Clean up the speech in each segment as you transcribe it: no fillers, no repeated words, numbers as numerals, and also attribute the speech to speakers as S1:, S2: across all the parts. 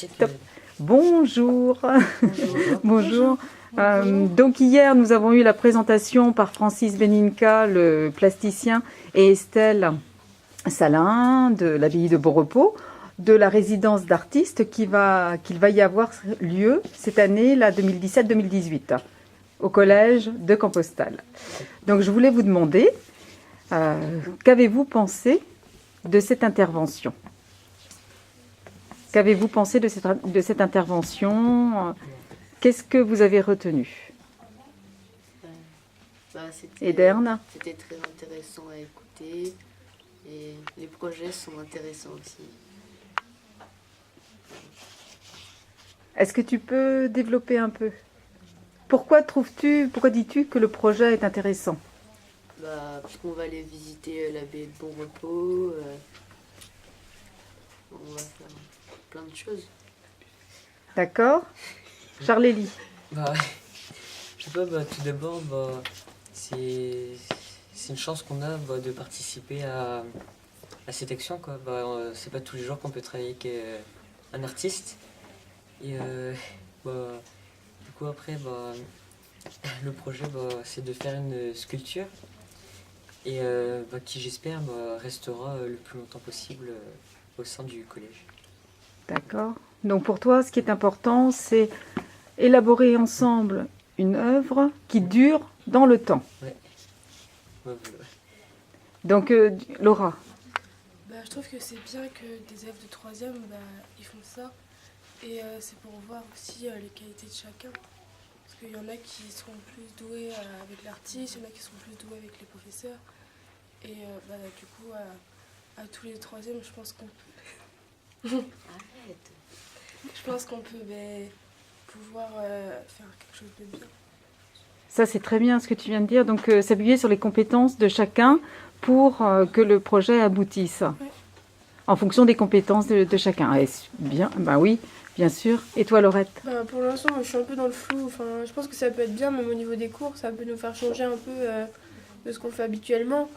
S1: Top. Bonjour. Bonjour. Donc hier, nous avons eu la présentation par Francis Beninka, le plasticien, et Estelle Salin de l'abbaye de Beaurepos, de la résidence d'artistes qu'il va y avoir lieu cette année, là, 2017-2018, au collège de Compostelle. Donc je voulais vous demander, qu'avez-vous pensé de cette intervention ? Qu'avez-vous pensé de cette intervention ? Qu'est-ce que vous avez retenu ? Ederne ?
S2: C'était très intéressant à écouter et les projets sont intéressants aussi.
S1: Est-ce que tu peux développer un peu ? Pourquoi dis-tu que le projet est intéressant ?
S2: Parce qu'on va aller visiter l'abbaye de Beaurepos, on va faire plein de choses.
S1: D'accord. Charlélie.
S3: Je sais pas, tout d'abord, c'est une chance qu'on a de participer à cette action, quoi. C'est pas tous les jours qu'on peut travailler avec un artiste. Et du coup après, le projet, c'est de faire une sculpture et qui, j'espère, restera le plus longtemps possible au sein du collège.
S1: D'accord. Donc pour toi, ce qui est important, c'est élaborer ensemble une œuvre qui dure dans le temps.
S3: Ouais. Voilà.
S1: Donc Laura.
S4: Je trouve que c'est bien que des élèves de 3e, ils font ça. Et c'est pour voir aussi les qualités de chacun. Parce qu'il y en a qui seront plus doués avec l'artiste, il y en a qui seront plus doués avec les professeurs. Et du coup, à tous les 3e, je pense qu'on peut...
S2: Arrête.
S4: Je pense qu'on peut pouvoir faire quelque chose de bien.
S1: Ça, c'est très bien ce que tu viens de dire. Donc, s'appuyer sur les compétences de chacun pour que le projet aboutisse.
S4: Ouais.
S1: En fonction des compétences de chacun. Et bien, oui, bien sûr. Et toi, Laurette ?
S5: Pour l'instant, je suis un peu dans le flou. Enfin, je pense que ça peut être bien, même au niveau des cours, ça peut nous faire changer un peu de ce qu'on fait habituellement.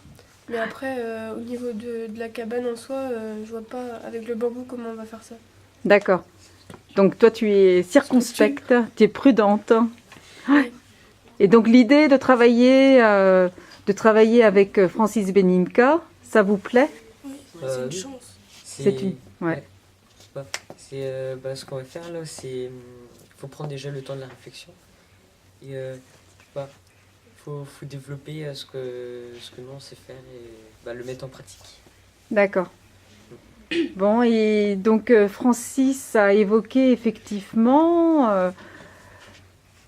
S5: Mais après, au niveau de la cabane en soi, je vois pas avec le bambou comment on va faire ça.
S1: D'accord. Donc toi, tu es circonspecte, tu es prudente.
S5: Oui.
S1: Et donc l'idée de travailler avec Francis Beninka, ça vous plaît ?
S4: Oui, c'est une
S3: Oui.
S4: chance.
S1: C'est une... Ouais.
S3: Ce qu'on va faire là, c'est faut prendre déjà le temps de la réflexion et faut développer ce que nous on sait faire et le mettre en pratique.
S1: D'accord. Bon, et donc Francis a évoqué effectivement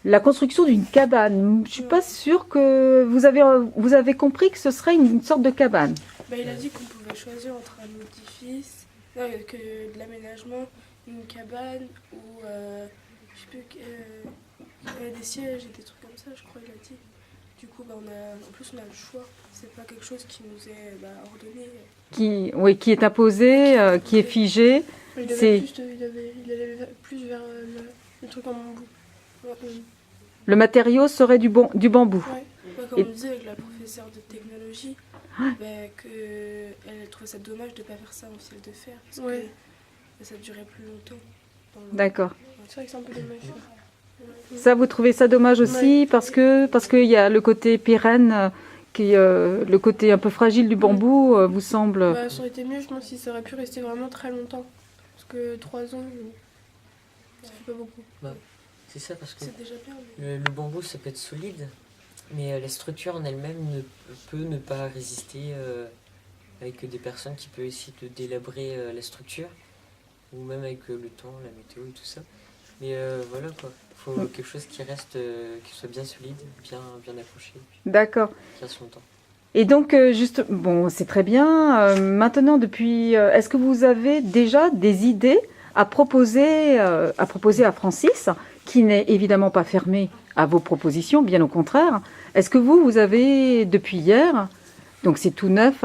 S1: la construction d'une cabane. Je ne suis pas sûre que vous avez compris que ce serait une sorte de cabane.
S4: Il a dit qu'on pouvait choisir entre un édifice, que de l'aménagement, une cabane ou je sais plus, des sièges et des trucs comme ça, je crois il a dit. Du coup, en plus on a le choix. C'est pas quelque chose qui nous est ordonné.
S1: Qui est imposé, qui est figé.
S5: Il allait plus vers le truc en bambou.
S1: Le matériau serait du bambou.
S4: Ouais. Comme on disait avec la professeure de technologie, qu'elle trouvait ça dommage de ne pas faire ça en fil de fer, parce que ça durait plus longtemps.
S1: D'accord.
S5: C'est vrai que c'est un peu dommage.
S1: Ça, vous trouvez ça dommage aussi parce qu'il y a le côté pérenne, le côté un peu fragile du bambou vous semble...
S5: Ça aurait été mieux, je pense, si ça aurait pu rester vraiment très longtemps. Parce que 3 ans, ça fait pas beaucoup.
S3: C'est ça, parce que
S4: C'est déjà bien. Mais...
S3: le bambou, ça peut être solide, mais la structure en elle-même peut ne pas résister avec des personnes qui peuvent essayer de délabrer la structure, ou même avec le temps, la météo et tout ça. Mais voilà quoi, il faut quelque chose qui reste, qui soit bien solide, bien accroché.
S1: D'accord.
S3: Qui reste longtemps.
S1: Et donc, c'est très bien. Maintenant, est-ce que vous avez déjà des idées à proposer à Francis, qui n'est évidemment pas fermé à vos propositions, bien au contraire. Est-ce que vous avez, depuis hier, donc c'est tout neuf,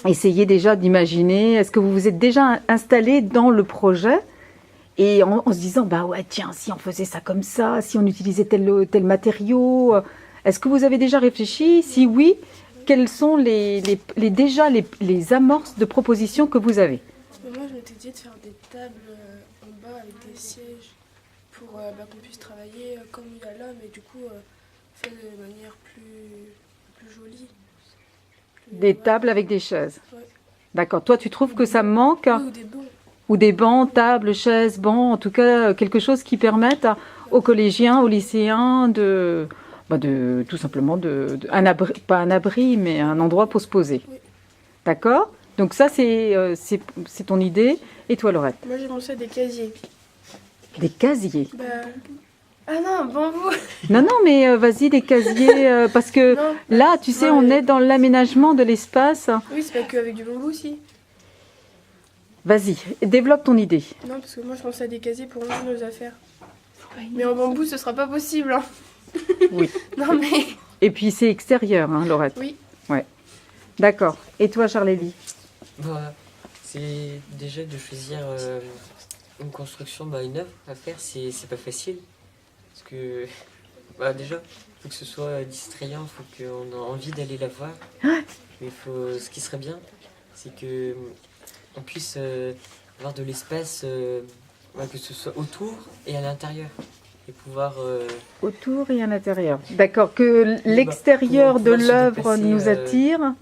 S1: essayé déjà d'imaginer, est-ce que vous vous êtes déjà installé dans le projet et en se disant, tiens, si on faisait ça comme ça, si on utilisait tel matériau, est-ce que vous avez déjà réfléchi ? Si oui, quelles sont les amorces de propositions que vous avez ?
S4: Moi, je m'étais dit de faire des tables en bas là, avec des sièges, pour qu'on puisse travailler comme il y a là, mais du coup, fait de manière plus jolie.
S1: Des
S4: Voilà.
S1: tables avec des chaises.
S4: Ouais.
S1: D'accord. Toi, tu trouves que ça manque?
S4: Oui, ou des bancs.
S1: Ou des bancs, tables, chaises, bancs, en tout cas quelque chose qui permette aux collégiens, aux lycéens de tout simplement un abri, pas un abri, mais un endroit pour se poser.
S4: Oui.
S1: D'accord? Donc ça, c'est ton idée. Et toi, Laurette?
S5: Moi j'ai pensé à des casiers.
S1: Des casiers.
S5: Bah... Ah non, bambou.
S1: Non, non, mais vas-y, des casiers, parce que
S5: Non.
S1: là, tu sais,
S5: Ouais.
S1: on est dans l'aménagement de l'espace.
S5: Oui, c'est pas qu'avec du bambou aussi.
S1: Vas-y, développe ton idée.
S5: Non, parce que moi je pensais à des casiers pour ranger nos affaires. Mais en bambou, ce sera pas possible. Hein.
S1: Oui.
S5: Non mais...
S1: Et puis c'est extérieur, hein, Laurette?
S5: Oui.
S1: Ouais. D'accord. Et toi, Charlélie?
S3: Bah, c'est déjà de choisir une construction, une œuvre à faire, c'est pas facile. Parce que, déjà, il faut que ce soit distrayant, il faut qu'on ait envie d'aller la voir. Mais ce qui serait bien, c'est que on puisse avoir de l'espace, que ce soit autour et à l'intérieur. Et pouvoir
S1: Autour et à l'intérieur. D'accord, que l'extérieur de
S3: pouvoir se
S1: l'œuvre
S3: déplacer,
S1: nous attire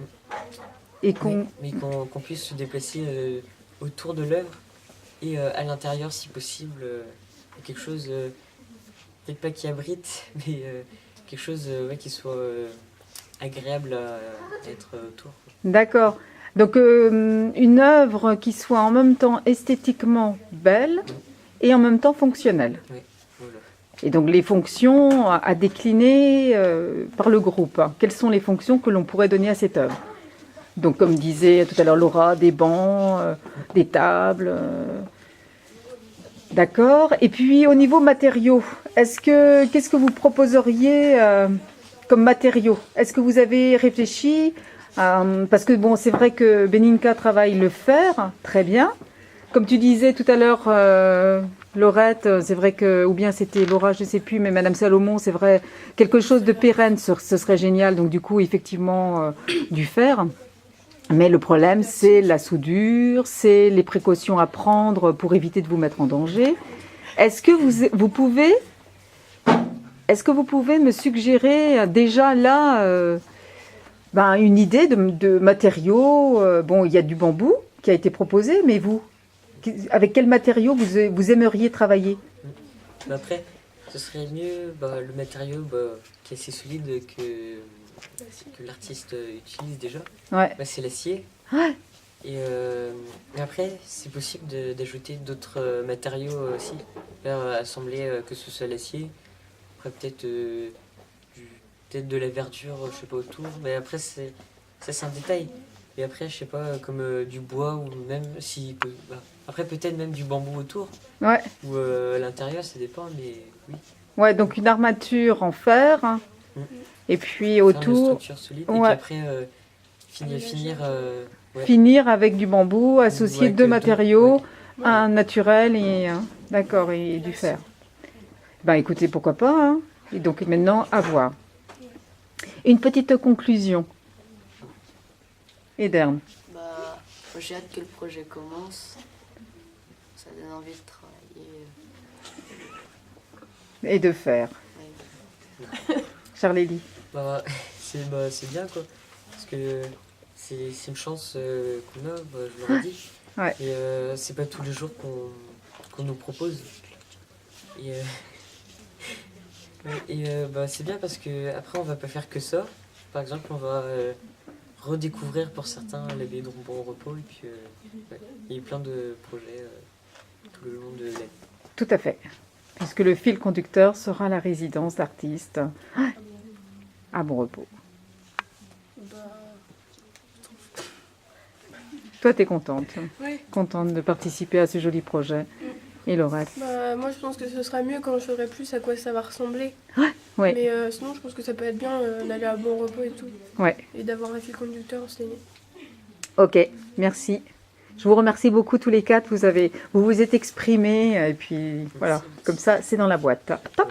S1: et qu'on...
S3: mais qu'on puisse se déplacer autour de l'œuvre et à l'intérieur si possible. Quelque chose, peut-être pas qui abrite, mais quelque chose qui soit agréable à être autour.
S1: D'accord. Donc une œuvre qui soit en même temps esthétiquement belle et en même temps fonctionnelle.
S3: Oui, voilà.
S1: Et donc les fonctions à décliner par le groupe. Quelles sont les fonctions que l'on pourrait donner à cette œuvre? Donc comme disait tout à l'heure Laura, des bancs, des tables. D'accord. Et puis au niveau matériaux, qu'est-ce que vous proposeriez comme matériaux? Est-ce que vous avez réfléchi parce que bon, c'est vrai que Beninka travaille le fer, très bien. Comme tu disais tout à l'heure, Laurette, c'est vrai que, ou bien c'était Laura, je ne sais plus, mais Madame Salomon, c'est vrai, quelque chose de pérenne, ce serait génial. Donc du coup, effectivement, du fer. Mais le problème, c'est la soudure, c'est les précautions à prendre pour éviter de vous mettre en danger. Est-ce que vous pouvez me suggérer déjà là une idée de matériaux? Bon, il y a du bambou qui a été proposé, mais vous, avec quel matériau vous aimeriez travailler?
S3: Après, ce serait mieux le matériau qui est assez solide que l'artiste utilise déjà.
S1: Ouais.
S3: C'est l'acier.
S1: Ouais.
S3: Et après, c'est possible d'ajouter d'autres matériaux aussi. Assembler que ce soit l'acier. Après, peut-être de la verdure, je sais pas, autour. Mais après, c'est un détail. Et après, je sais pas, comme du bois ou même si... après, peut-être même du bambou autour.
S1: Ouais.
S3: Ou à l'intérieur, ça dépend, mais oui.
S1: Ouais, donc une armature en fer. Et puis
S3: Faire une
S1: autour...
S3: structure solide.
S1: Ouais.
S3: Et puis après,
S1: finir avec du bambou, associer
S3: Ouais,
S1: deux
S3: que
S1: matériaux,
S5: Ouais.
S1: un naturel et d'accord, et du fer. Ben écoutez, pourquoi pas, hein. Et donc maintenant, à voir. Une petite conclusion. Ederne.
S2: Moi, j'ai hâte que le projet commence. Ça donne envie de travailler.
S1: Et de fer.
S2: Ouais.
S1: Charlélie.
S3: c'est bien, quoi. Parce que c'est une chance qu'on a, je l'aurais dit.
S1: Ouais.
S3: Et c'est pas tous les jours qu'on nous propose. Et, c'est bien parce que après on va pas faire que ça. Par exemple, on va redécouvrir pour certains la baie de Rombon au repos. Et puis il y a eu plein de projets tout le long de l'année.
S1: Tout à fait. Puisque le fil conducteur sera la résidence d'artistes à Bon Repos. Toi, tu es contente.
S5: Oui.
S1: Contente de participer à ce joli projet. Et Laurette?
S5: Moi je pense que ce sera mieux quand je saurai plus à quoi ça va ressembler.
S1: Ouais.
S5: Mais sinon je pense que ça peut être bien d'aller à Bon Repos et tout.
S1: Ouais.
S5: Et d'avoir un fil conducteur enseigné.
S1: Ok, merci. Je vous remercie beaucoup tous les quatre. Vous vous êtes exprimés et puis voilà, comme ça, c'est dans la boîte. Top.